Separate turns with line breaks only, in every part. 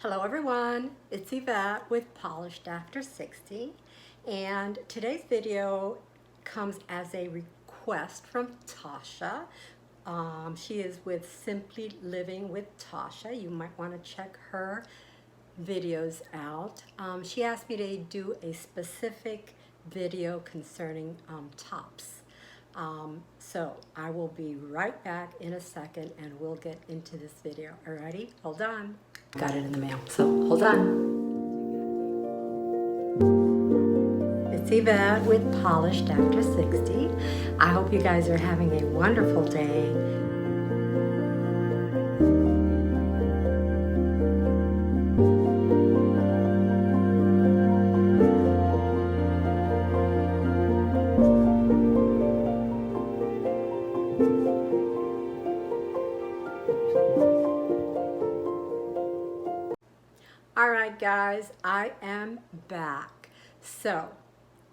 Hello everyone, it's Yvette with Polished After 60, and today's video comes as a request from Tasha. She is with Simply Living with Tasha. You might want to check her videos out. She asked me to do a specific video concerning tops. So I will be right back in a second and we'll get into this video. Alrighty, hold on. Got it in the mail, so hold on. It's Yvette with Polished After 60. I hope you guys are having a wonderful day. All right, guys, I am back. So,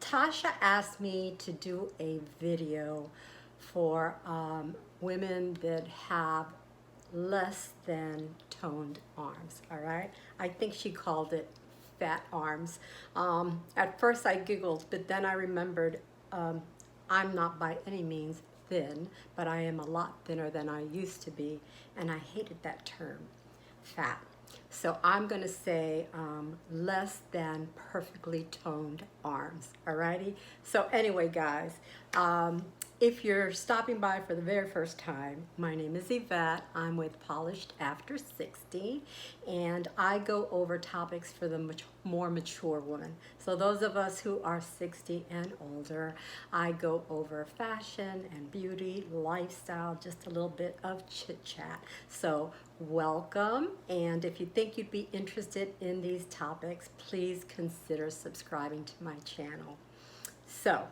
Tasha asked me to do a video for women that have less than toned arms, all right? I think she called it fat arms. At first I giggled, but then I remembered I'm not by any means thin, but I am a lot thinner than I used to be, and I hated that term, fat. So I'm going to say less than perfectly toned arms, alrighty? So anyway, guys, if you're stopping by for the very first time, my name is Yvette. I'm with Polished After 60, and I go over topics for the more mature woman. So those of us who are 60 and older, I go over fashion and beauty, lifestyle, just a little bit of chit-chat. So welcome, and if you think you'd be interested in these topics, please consider subscribing to my channel. So,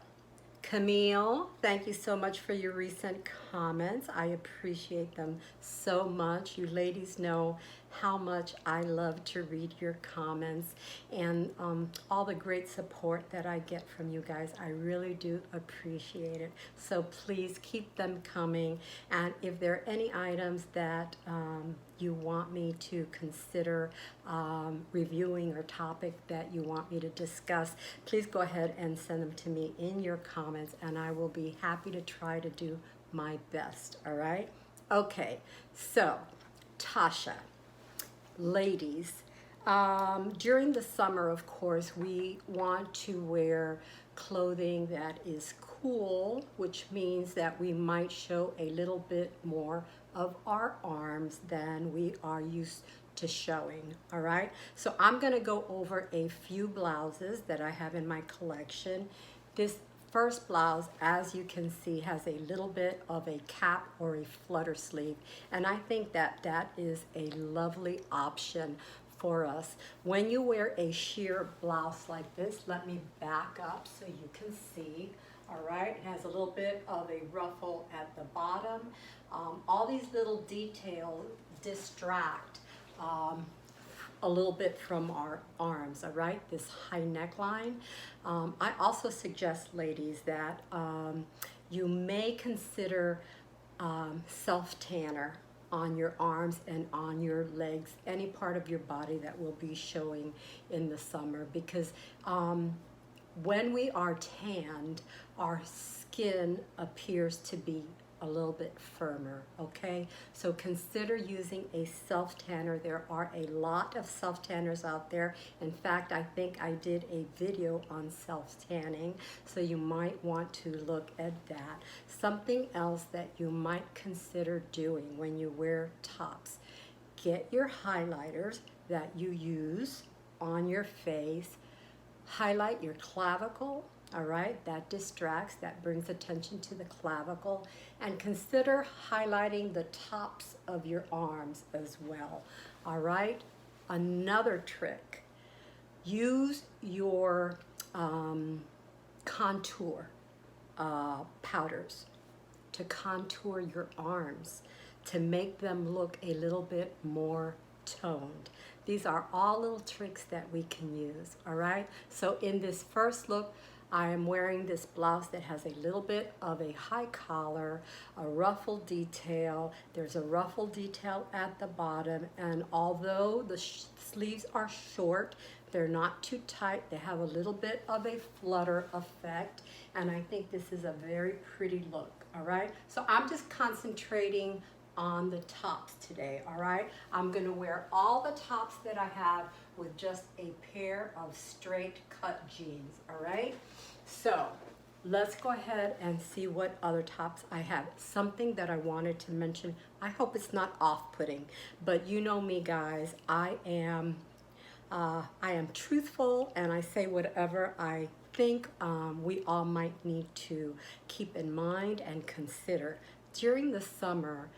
Camille, thank you so much for your recent comments. I appreciate them so much. You ladies know how much I love to read your comments and all the great support that I get from you guys. I really do appreciate it. So please keep them coming. And if there are any items that you want me to consider reviewing or topic that you want me to discuss, please go ahead and send them to me in your comments and I will be happy to try to do my best, all right? Okay, so Tasha, ladies, during the summer, of course, we want to wear clothing that is cool, which means that we might show a little bit more of our arms than we are used to showing, all right? So I'm gonna go over a few blouses that I have in my collection. This first blouse, as you can see, has a little bit of a cap or a flutter sleeve, and I think that that is a lovely option for us. When you wear a sheer blouse like this, let me back up so you can see. All right, it has a little bit of a ruffle at the bottom. All these little details distract a little bit from our arms, all right, this high neckline. I also suggest, ladies, that you may consider self-tanner on your arms and on your legs, any part of your body that will be showing in the summer, because when we are tanned, our skin appears to be a little bit firmer, okay? So consider using a self-tanner. There are a lot of self-tanners out there. In fact, I think I did a video on self-tanning, so you might want to look at that. Something else that you might consider doing when you wear tops, get your highlighters that you use on your face, highlight your clavicle, all right, that distracts, that brings attention to the clavicle, and consider highlighting the tops of your arms as well, all right? Another trick, use your contour powders to contour your arms, to make them look a little bit more toned. These are all little tricks that we can use, all right? So in this first look, I am wearing this blouse that has a little bit of a high collar, a ruffle detail. There's a ruffle detail at the bottom, and although the sleeves are short, they're not too tight. They have a little bit of a flutter effect, and I think this is a very pretty look, all right? So I'm just concentrating on the tops today, all right? I'm gonna wear all the tops that I have with just a pair of straight cut jeans, all right? So let's go ahead and see what other tops I have. Something that I wanted to mention, I hope it's not off-putting, but you know me, guys, I am truthful, and I say whatever I think we all might need to keep in mind and consider. During the summer,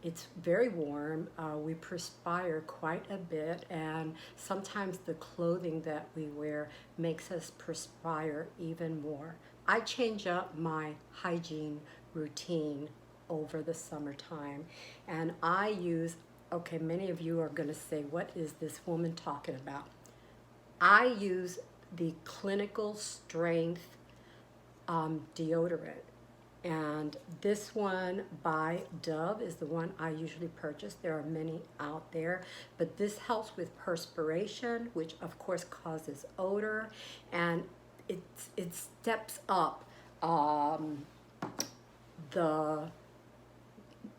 it's very warm. We perspire quite a bit, and sometimes the clothing that we wear makes us perspire even more. I change up my hygiene routine over the summertime, and I use, okay, many of you are going to say, what is this woman talking about? I use the clinical strength deodorant. And this one by Dove is the one I usually purchase. There are many out there, but this helps with perspiration, which of course causes odor, and it steps up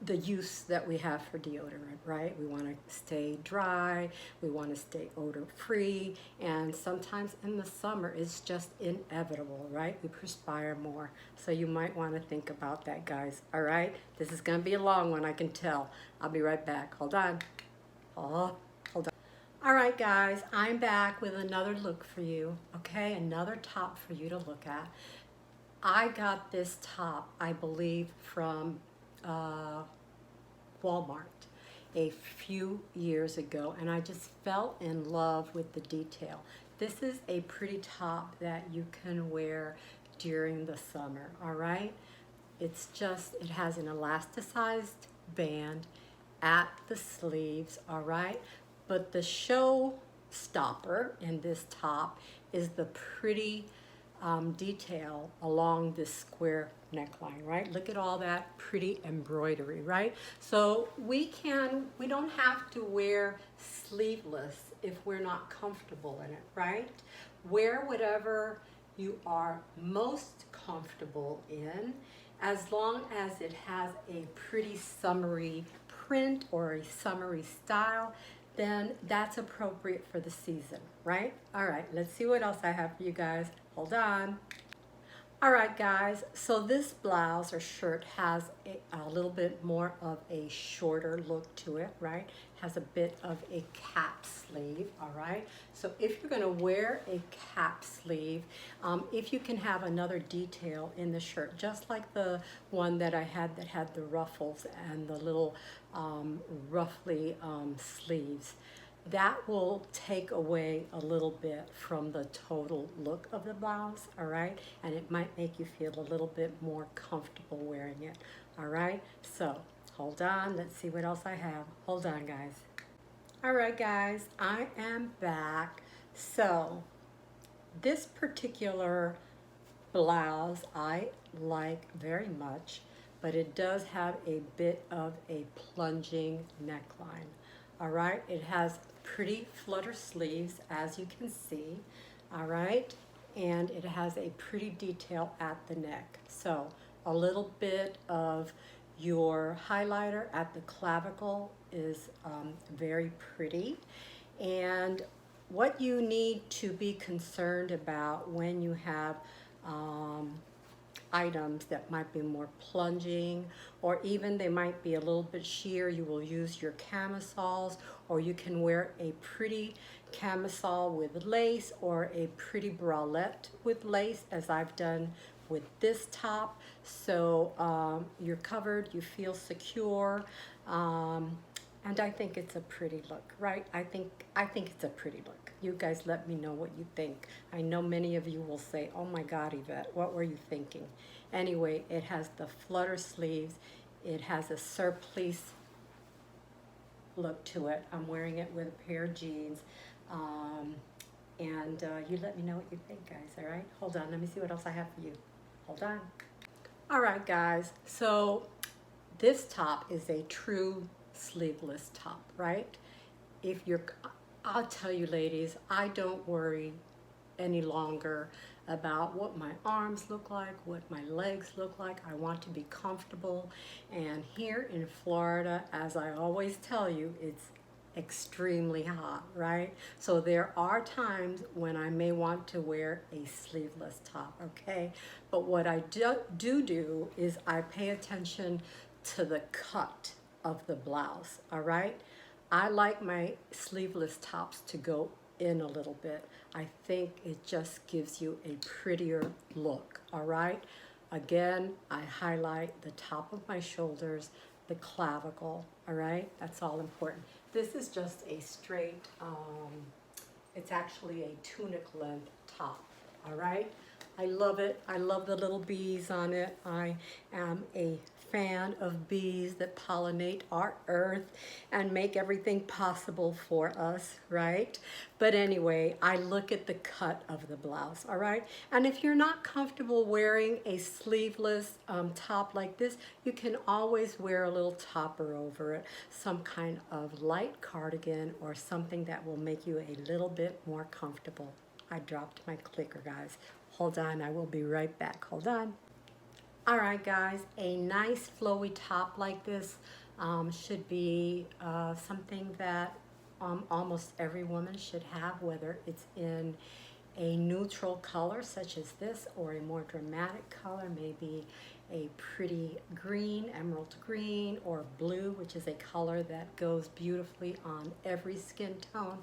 the use that we have for deodorant, right? We want to stay dry, we want to stay odor free, and sometimes in the summer it's just inevitable, right? We perspire more. So you might want to think about that, guys. All right, this is going to be a long one, I can tell. I'll be right back. Hold on. Oh, hold on. All right, guys, I'm back with another look for you, okay? Another top for you to look at. I got this top, I believe, from Walmart a few years ago, and I just fell in love with the detail. This is a pretty top that you can wear during the summer, all right? It's just, it has an elasticized band at the sleeves, all right? But the show stopper in this top is the pretty detail along this square neckline, right? Look at all that pretty embroidery, right? So we don't have to wear sleeveless if we're not comfortable in it, right? Wear whatever you are most comfortable in, as long as it has a pretty summery print or a summery style, then that's appropriate for the season, right? All right, let's see what else I have for you guys. Hold on. All right, guys, so this blouse or shirt has a little bit more of a shorter look to it, right? Has a bit of a cap sleeve, all right? So if you're gonna wear a cap sleeve, if you can have another detail in the shirt, just like the one that I had that had the ruffles and the little ruffly sleeves, that will take away a little bit from the total look of the blouse, all right? And it might make you feel a little bit more comfortable wearing it, all right? So hold on, let's see what else I have. Hold on, guys. All right, guys, I am back. So this particular blouse I like very much, but it does have a bit of a plunging neckline. All right, it has pretty flutter sleeves, as you can see, all right, and it has a pretty detail at the neck. So a little bit of your highlighter at the clavicle is very pretty. And what you need to be concerned about when you have items that might be more plunging, or even they might be a little bit sheer, you will use your camisoles, or you can wear a pretty camisole with lace or a pretty bralette with lace, as I've done with this top. So you're covered, you feel secure, and I think it's a pretty look, right? I think it's a pretty look. You guys let me know what you think. I know many of you will say, oh my God, Yvette, what were you thinking? Anyway, it has the flutter sleeves. It has a surplice look to it. I'm wearing it with a pair of jeans. and you let me know what you think, guys, all right? Hold on, let me see what else I have for you. Hold on. All right, guys, so this top is a true sleeveless top, right? If you're, I'll tell you ladies, I don't worry any longer about what my arms look like, what my legs look like. I want to be comfortable. And here in Florida, as I always tell you, it's extremely hot, right? So there are times when I may want to wear a sleeveless top, okay? But what I do is I pay attention to the cut of the blouse, all right? I like my sleeveless tops to go in a little bit. I think it just gives you a prettier look, all right? Again, I highlight the top of my shoulders, the clavicle, all right? That's all important. This is just a straight, it's actually a tunic length top, all right? I love it. I love the little bees on it. I am a fan of bees that pollinate our earth and make everything possible for us, right? But anyway, I look at the cut of the blouse, all right? And if you're not comfortable wearing a sleeveless top like this, you can always wear a little topper over it, some kind of light cardigan or something that will make you a little bit more comfortable. I dropped my clicker, guys. Hold on, I will be right back. Hold on. All right, guys, a nice flowy top like this should be something that almost every woman should have, whether it's in a neutral color such as this or a more dramatic color, maybe a pretty green, emerald green, or blue, which is a color that goes beautifully on every skin tone.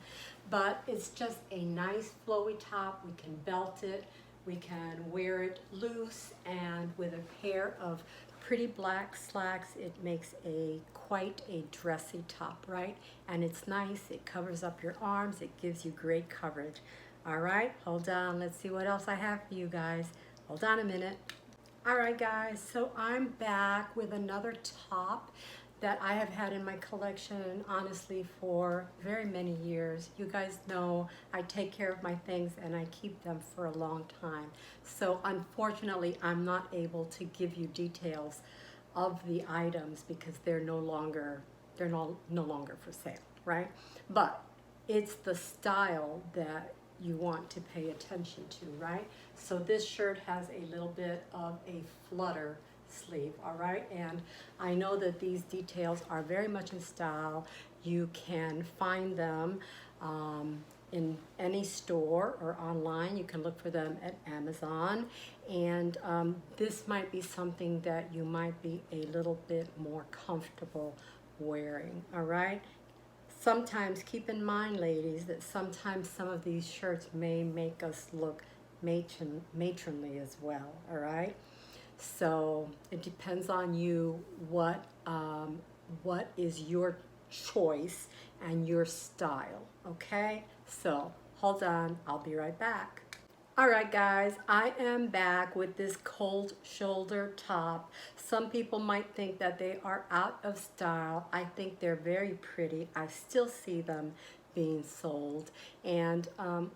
But it's just a nice flowy top. We can belt it. We can wear it loose, and with a pair of pretty black slacks, it makes quite a dressy top, right? And it's nice, it covers up your arms, it gives you great coverage. All right, hold on, let's see what else I have for you guys. Hold on a minute. All right, guys, so I'm back with another top that I have had in my collection, honestly, for very many years. You guys know I take care of my things and I keep them for a long time. So unfortunately, I'm not able to give you details of the items because they're no longer for sale, right? But it's the style that you want to pay attention to, right? So this shirt has a little bit of a flutter sleeve, all right? And I know that these details are very much in style. You can find them in any store or online. You can look for them at Amazon. And this might be something that you might be a little bit more comfortable wearing, all right? Sometimes, keep in mind, ladies, that sometimes some of these shirts may make us look matronly as well, all right? So it depends on you what is your choice and your style, okay? So hold on, I'll be right back. All right, guys, I am back with this cold shoulder top. Some people might think that they are out of style. I think they're very pretty. I still see them being sold. And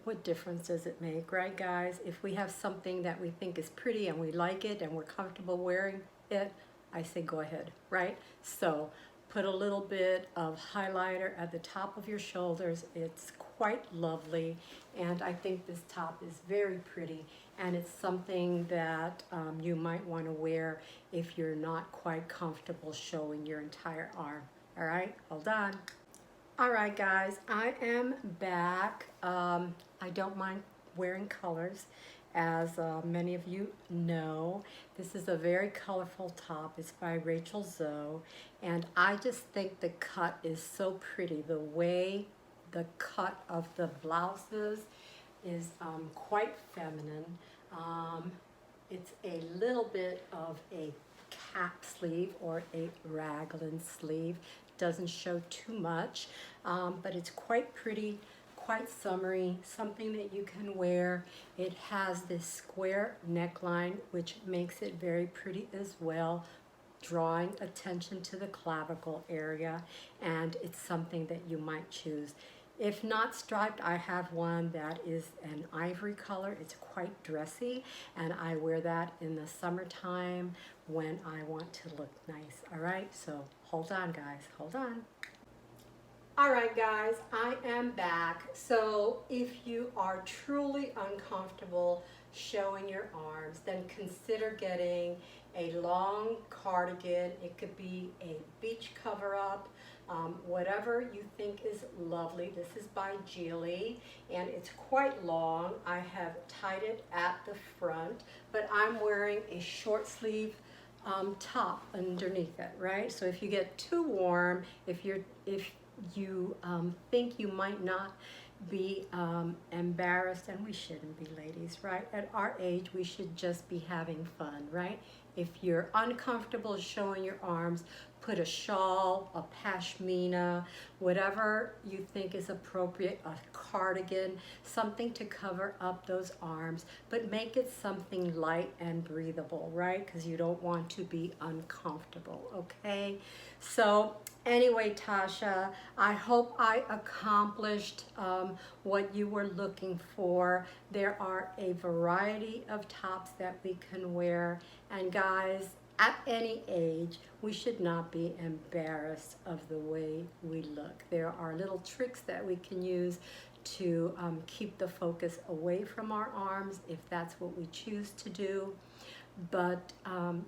what difference does it make, right, guys? If we have something that we think is pretty and we like it and we're comfortable wearing it, I say go ahead, right? So put a little bit of highlighter at the top of your shoulders. It's quite lovely, and I think this top is very pretty, and it's something that you might want to wear if you're not quite comfortable showing your entire arm. All right, hold on. All right, guys, I am back. I don't mind wearing colors, as many of you know. This is a very colorful top. It's by Rachel Zoe, and I just think the cut is so pretty. The way the cut of the blouses is quite feminine. It's a little bit of a cap sleeve or a raglan sleeve. Doesn't show too much, but it's quite pretty, quite summery, something that you can wear. It has this square neckline, which makes it very pretty as well, drawing attention to the clavicle area, and it's something that you might choose. If not striped, I have one that is an ivory color. It's quite dressy, and I wear that in the summertime when I want to look nice. All right, so hold on, guys, hold on. All right, guys, I am back. So if you are truly uncomfortable showing your arms, then consider getting a long cardigan. It could be a beach cover-up, whatever you think is lovely. This is by Geely, and it's quite long. I have tied it at the front, but I'm wearing a short sleeve top underneath it, right? So if you get too warm, if you think you might not be embarrassed, and we shouldn't be, ladies, right? At our age, we should just be having fun, right? If you're uncomfortable showing your arms, put a shawl, a pashmina, whatever you think is appropriate, a cardigan, something to cover up those arms, but make it something light and breathable, right? Because you don't want to be uncomfortable, okay? So anyway, Tasha, I hope I accomplished what you were looking for. There are a variety of tops that we can wear, and guys, at any age, we should not be embarrassed of the way we look. There are little tricks that we can use to keep the focus away from our arms if that's what we choose to do. But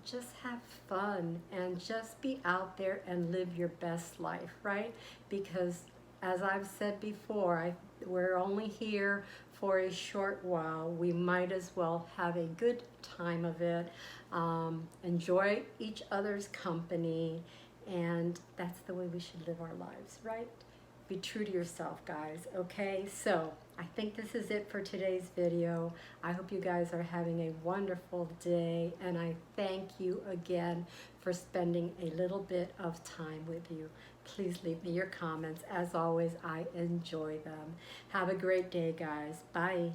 just have fun and just be out there and live your best life, right? Because as I've said before, we're only here for a short while. We might as well have a good time of it, enjoy each other's company, and that's the way we should live our lives, right? Be true to yourself, guys, okay? So I think this is it for today's video. I hope you guys are having a wonderful day, and I thank you again for spending a little bit of time with you. Please leave me your comments. As always, I enjoy them. Have a great day, guys. Bye.